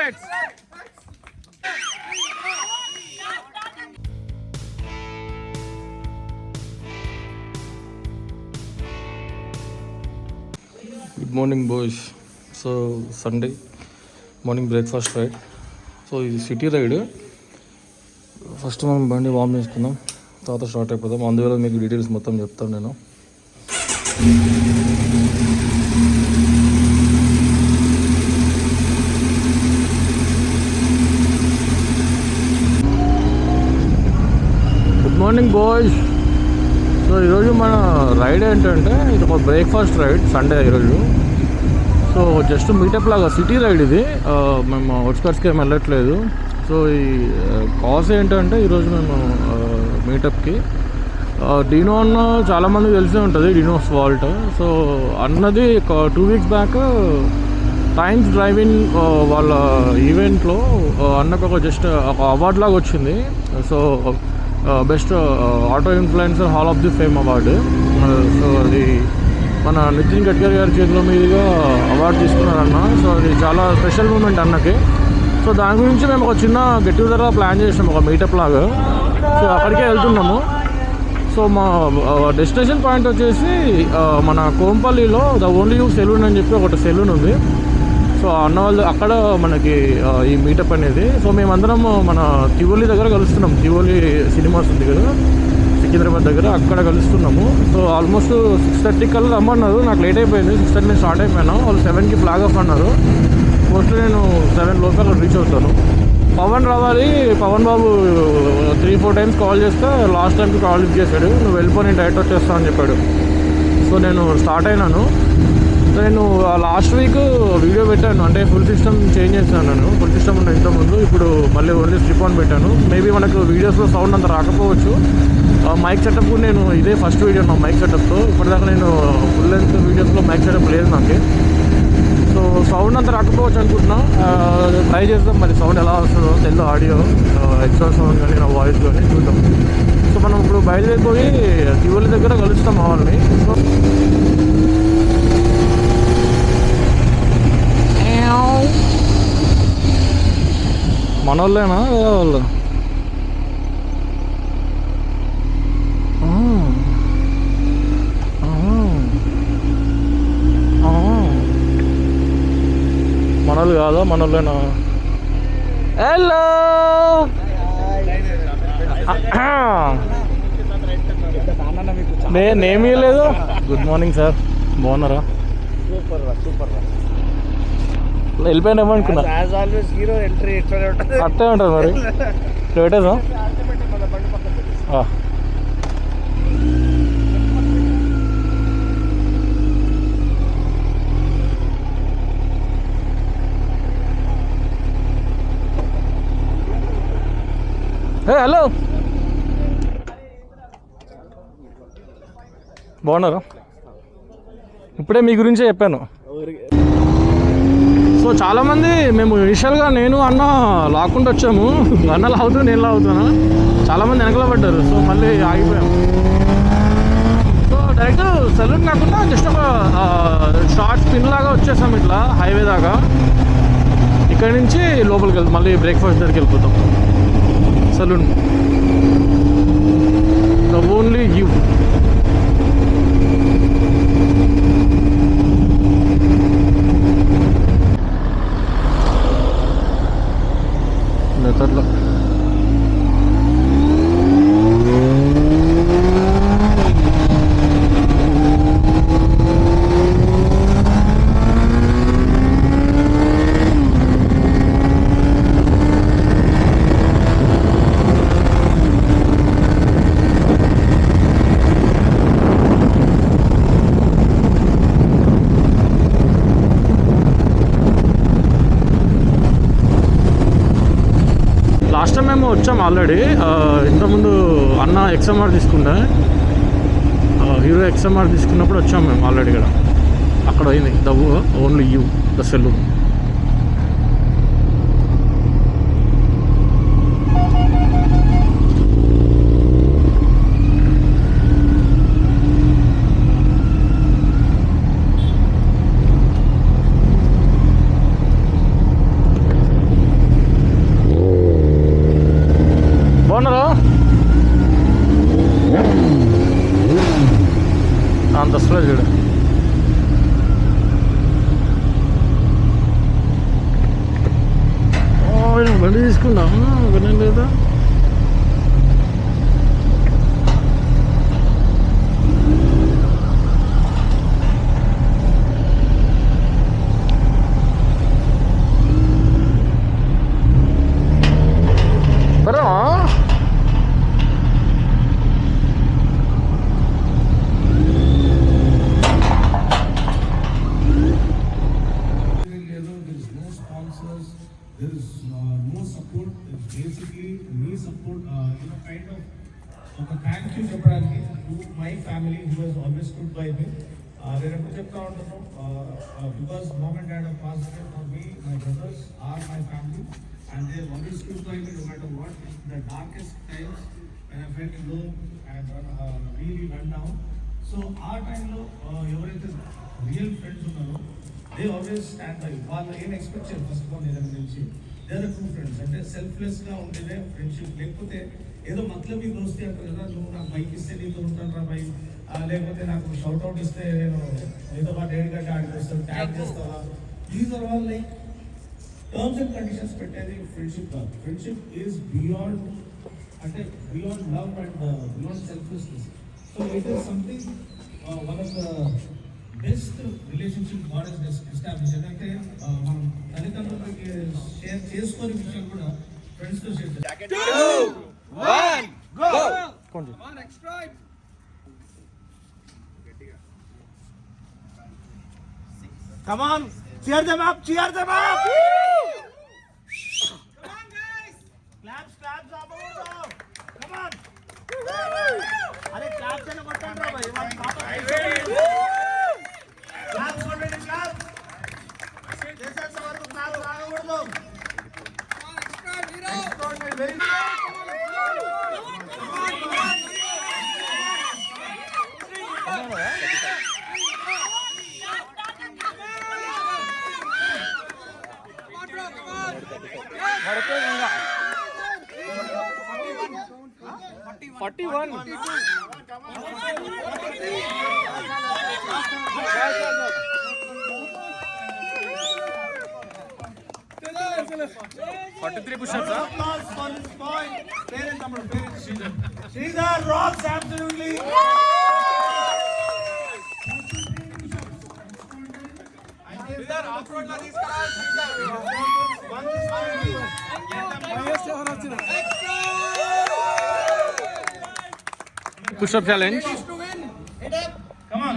Congrats. Good morning, boys. So Sunday morning breakfast ride. So ఇది city ride. First మనం బండి warm చేసుకుందాం, తర్వాత స్టార్ట్ అయిపోదాం. అందువల్ల మీకు డీటెయిల్స్ మొత్తం చెప్తాను నేను. Good morning boys. సో ఈరోజు మన రైడ్ ఏంటంటే ఇది ఒక బ్రేక్ఫాస్ట్ రైడ్, సండే ఈరోజు. సో జస్ట్ మీటప్ లాగా సిటీ రైడ్ ఇది. మేము అవుట్స్కట్స్కి ఏమి వెళ్ళట్లేదు. సో ఈ కాజ్ ఏంటంటే ఈరోజు మేము మీటప్కి డినో అన్న చాలామంది తెలిసే ఉంటుంది, డినోస్ వాల్ట్. సో అన్నది ఒక 2 weeks బ్యాక్ టైమ్స్ డ్రైవింగ్ వాళ్ళ ఈవెంట్లో అన్నకు ఒక జస్ట్ ఒక అవార్డ్ లాగా వచ్చింది. So best auto influencer hall of the fame award. So అది మన నితిన్ గడ్కరీ గారి చేతుల మీదుగా అవార్డు తీసుకున్నారన్న. సో అది చాలా స్పెషల్ మూమెంట్ అన్నకి. సో దాని గురించి మేము ఒక చిన్న గెట్ టుగెదర్గా ప్లాన్ చేసాము, ఒక మీటప్ లాగా. సో అక్కడికే వెళ్తున్నాము. సో మా డెస్టినేషన్ పాయింట్ వచ్చేసి మన కోంపల్లిలో ద ఓన్లీ యూ సెలూన్ అని చెప్పి ఒకటి సెలూన్ ఉంది. సో అన్న వాళ్ళు అక్కడ మనకి ఈ మీటప్ అనేది. సో మేమందరం మన తివోలి దగ్గర కలుస్తున్నాం. తివోలి సినిమాస్ ఉంది కదా సికింద్రాబాద్ దగ్గర, అక్కడ కలుస్తున్నాము. సో ఆల్మోస్ట్ 6:30 కల్లా రమ్మన్నారు. నాకు లేట్ అయిపోయింది, 6:30 నేను స్టార్ట్ అయిపోయాను. వాళ్ళు 7కి ఫ్లాగ్ ఆఫ్ అన్నారు. మోస్ట్లీ నేను 7 లోపల అక్కడ రీచ్ అవుతాను. పవన్ రావాలి, పవన్ బాబు 3-4 టైమ్స్ కాల్ చేస్తే లాస్ట్ టైంకి కాల్ లిఫ్ట్ చేశాడు. నువ్వు వెళ్ళిపో, నేను డైరెక్ట్ వచ్చేస్తాను అని చెప్పాడు. సో నేను స్టార్ట్ అయినాను. నేను లాస్ట్ వీక్ వీడియో పెట్టాను, అంటే ఫుల్ సిస్టమ్ చేంజ్ చేశాను. నేను ఫుల్ సిస్టమ్ ఉన్న ఇంతకుముందు, ఇప్పుడు మళ్ళీ ఓన్లీ స్ట్రిప్ ఆన్ పెట్టాను. మేబీ మనకు వీడియోస్లో సౌండ్ అంత రాకపోవచ్చు. మైక్ సెటప్ కూడా నేను ఇదే ఫస్ట్ వీడియో నా మైక్ సెటప్తో. ఇప్పటిదాకా నేను ఫుల్ లెంత్ వీడియోస్లో మైక్ సెటప్ లేదు నాకు. సో సౌండ్ అంతా రాకపోవచ్చు అనుకుంటున్నా. ట్రై చేద్దాం మరి సౌండ్ ఎలా వస్తుందో, తెలుగు ఆడియో ఎక్స్ట్రా సౌండ్ కానీ నా వాయిస్ కానీ చూద్దాం. సో మనం ఇప్పుడు బయలుదేరిపోయి తివోలి దగ్గర కలుస్తాం వాళ్ళని. సో మన వాళ్ళేనా వేరే వాళ్ళు? మనోళ్ళు కాదా, మనోళ్ళేనా? హలో, నేనేమీ లేదు. గుడ్ మార్నింగ్ సార్, బాగున్నారా? వెళ్ళిపోయినా అనుకున్నా. అట్టే ఉంటుంది మరి. పెట్టేసా హలో, బాగున్నారా? ఇప్పుడే మీ గురించే చెప్పాను. సో చాలామంది మేము ఇనిషియల్గా నేను అన్న లాక్కుంటూ వచ్చాము. అన్న లాగుతూ నేను లాగుతాను, చాలామంది వెనకల పడ్డారు. సో మళ్ళీ ఆగిపోయాము. సో డైరెక్ట్ సెలూన్ కాకుండా జస్ట్ ఒక షార్ట్ స్పిన్ లాగా వచ్చేసాం ఇట్లా హైవే దాకా. ఇక్కడి నుంచి లోపలికి వెళ్తాం, మళ్ళీ బ్రేక్ఫాస్ట్ దగ్గరికి వెళ్ళిపోతాం. Salon the only you. మెథడ్లో లాస్ట్ టైం మేము వచ్చాము ఆల్రెడీ. ఇంతకుముందు అన్న XMR తీసుకుంటే, హీరో XMR తీసుకున్నప్పుడు వచ్చాము మేము ఆల్రెడీ. ఇక్కడ అక్కడ అయింది the only you the salon. బండి తీసుకుందాం వినం లేదా There is no support. It's basically me support. Kind of a thank you to my family who has always stood by me. Because mom and dad have passed away, for me, my brothers are my family, and they have always stood by me no matter what. In the darkest times, when I felt low and really run down. So our time lo, ఎవరైతే real friends ఉన్నారో they always stand by you. వాళ్ళు ఏం expect చేయరు first of all ఏదైనా నుంచి. They are true friends. అంటే సెల్ఫ్లెస్గా ఉండేదే ఫ్రెండ్షిప్. లేకపోతే ఏదో మతలబీ దోస్తీ అంటారు కదా, నువ్వు నాకు బైక్ ఇస్తే నీతో ఉంటాను రా బైక్, లేకపోతే నాకు షౌట్ అవుట్ ఇస్తే నేను నీతో పాటు 7 గంటలు ఆడిపిస్తాను, ట్యాగ్ చేస్తావా. These are all like terms and conditions పెట్టేది ఫ్రెండ్షిప్ కాదు. ఫ్రెండ్షిప్ ఈజ్ బియాండ్, అంటే beyond love and beyond selflessness. So it is something one of the best relationship God has establish. అంటే మనం తల్లిదండ్రులకి షేర్ చేసుకునే విషయాలు కూడా ఫ్రెండ్స్తో షేర్ చేస్తాం. Come on, cheer them up, cheer them up. Come on guys. Claps, claps above. Come on. Are claps and kottandra bhai. Claps kottandi claps. Jesa savar ko claps aaguddu. Come on, extra hero. Very Sridhar rocks absolutely. Sridhar off-road la iskara. Push up challenge. Come on.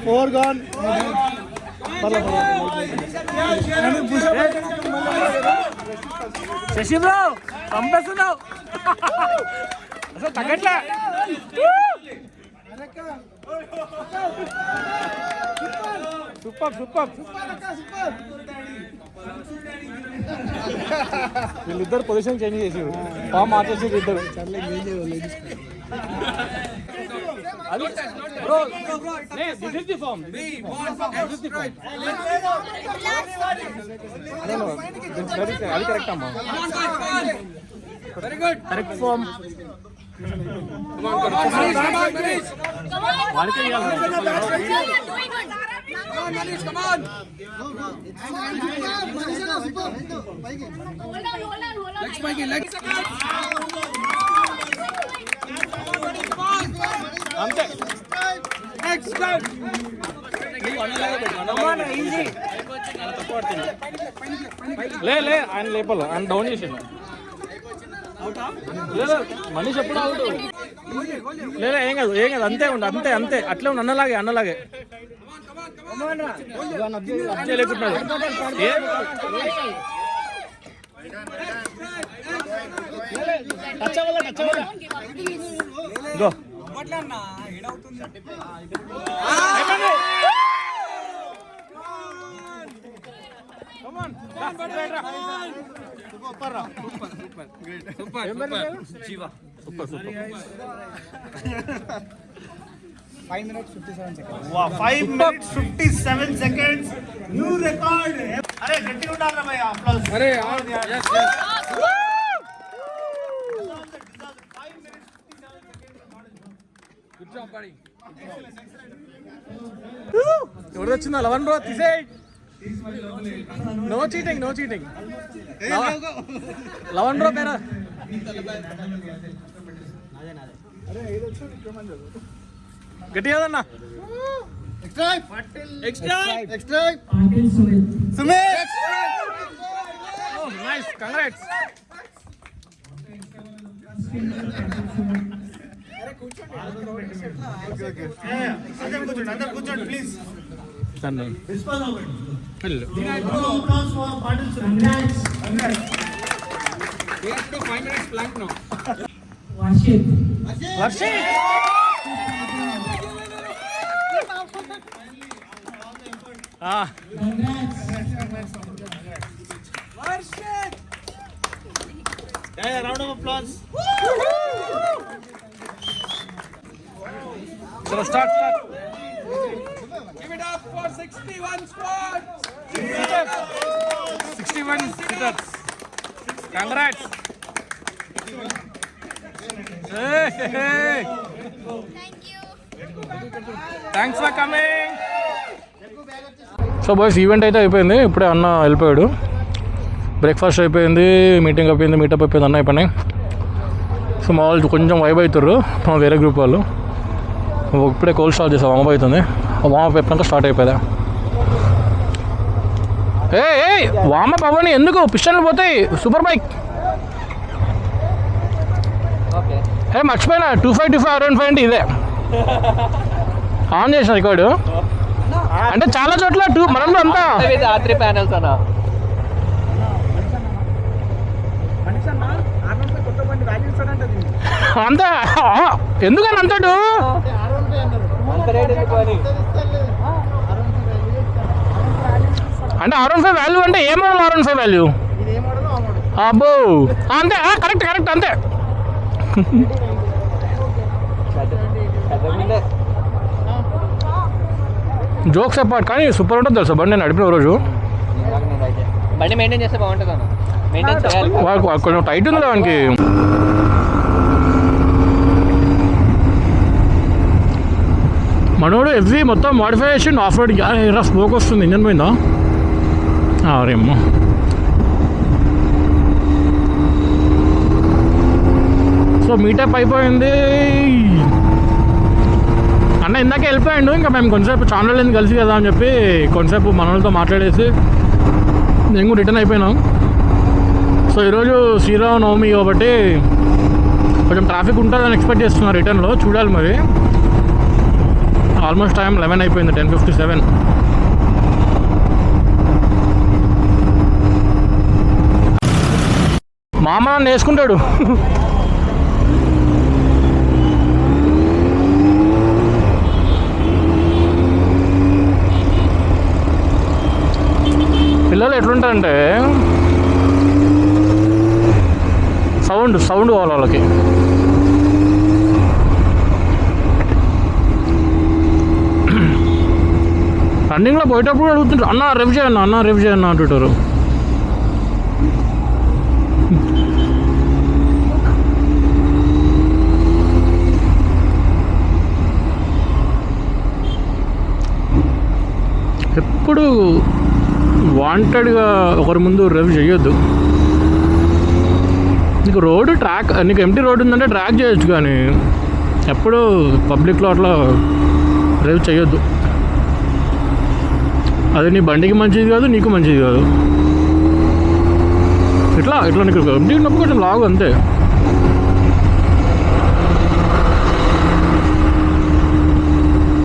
Four gone. Shashi bro పంపేస్తున్నావు అసలు తగ్గట్లే. Super super. వీళ్ళిద్దరు position change చేసి form మార్చేసి ఇద్దరు. This is the form. అది correct అమ్మా. Very good. Correct form. వాడికి అంతే. లే ఆయన లేపాల, ఆయన డౌన్ చేసాను. లేదా మనిషి ఎప్పుడు అవుట్. లేదా ఏం కాదు ఏం కాదు, అంతే ఉండు, అంతే అంతే అట్లే ఉండు. అన్నలాగే అన్నలాగే లేకుంటున్నాడు. టచ్ అవ్వాలా టచ్ అవ్వాలా. Go Five minutes 57 seconds. Wow, 5 minutes 57 seconds. New record. अरे गट्टी उड़ा रहा भाई applause. अरे यार yes yes. Good job buddy. ఎవరు వచ్చిందా లవన్ బ్రో తీసేయ్. No cheating no cheating. Lavan bro పేరా గట్టి కదన్నా. Nice congrats. అందరు కూర్చోండి please. Hello Varshith round of applause. చలో start. Give it up for 61 squad. 61 sitters. Congrats. Hey, hey. Thank you. Thanks for coming. So boys event అయితే అయిపోయింది. ఇప్పుడే అన్న వెళ్ళిపోయాడు. బ్రేక్ఫాస్ట్ అయిపోయింది, మీటింగ్ అయిపోయింది, మీటప్ అయిపోయింది, అన్న అయిపోయినాయి. సో మా వాళ్ళు కొంచెం వైబ్ అవుతారు మా వేరే గ్రూప్ వాళ్ళు. ఇప్పుడే కోల్ స్టార్ట్ చేసాం, వామప్ అవుతుంది. వామప్ అయిపోయాక స్టార్ట్ అయిపోయా. ఏ వామప్ అవ్వని ఎందుకు, పిస్టన్లు పోతాయి. సూపర్ బైక్ మర్చిపోయినా 2525 R15 అంటే ఇదే ఆన్ చేసిన రికార్డు. అంటే చాలా చోట్ల మనలో అంతా R3 panels అన్న. అంతా ఎందుకని అంతడు అంటే R15 వాల్యూ అంటే ఏ మోడల్ R15 వాల్యూ? అబ్బో అంతే, కరెక్ట్ కరెక్ట్ అంతే. జోక్స్ అపార్ట్ కానీ సూపర్ ఉంటుంది తెలుసా బండి. నేను నడిపిన రోజు బండి మెయింటైన్ చేస్తే బాగుంటుంది అన్న. మెయింటైన్ చేయాలి. కొంచెం టైట్ ఉంది దానికి. మనోడు ఎవ్రీ మొత్తం మాడిఫై చేసి ఆఫ్ రోడ్ ఇలా స్మోక్ వస్తుంది. ఇంజన్ పోయిందా రేమ్మో. సో మీటప్ అయిపోయింది. అన్న ఇందాకే వెళ్ళిపోయాడు. ఇంకా మేము కొంచెంసేపు ఛానల్ ఎందుకు కలిసి కదా అని చెప్పి కొంచెంసేపు మనోళ్ళతో మాట్లాడేసి నేను కూడా రిటర్న్ అయిపోయినాం. సో ఈరోజు శ్రీరామనవమి కాబట్టి కొంచెం ట్రాఫిక్ ఉంటుందని ఎక్స్పెక్ట్ చేస్తున్నాను రిటర్న్లో. చూడాలి మరి. ఆల్మోస్ట్ టైం 11 అయిపోయింది, 10:57. మామ నన్ను వేసుకుంటాడు. పిల్లలు ఎట్లుంటారంటే సౌండ్ కావాలి వాళ్ళకి. రన్నింగ్లో పోయేటప్పుడు అడుగుతుంటారు, అన్న రివ్ చేయన్నా, అన్న రివ్ చేయన్నా అంటుంటారు. ఎప్పుడు వాంటెడ్గా ఒకరి ముందు రివ్ చేయొద్దు. నీకు రోడ్డు ట్రాక్, నీకు ఎంటీ రోడ్డు ఉందంటే ట్రాక్ చేయొచ్చు, కానీ ఎప్పుడు పబ్లిక్లో అట్లా రివ్ చేయొద్దు. అది నీ బండికి మంచిది కాదు, నీకు మంచిది కాదు. ఇట్లా నీకు ఎంటీ ఉన్నప్పుడు కొంచెం లాగు అంతే.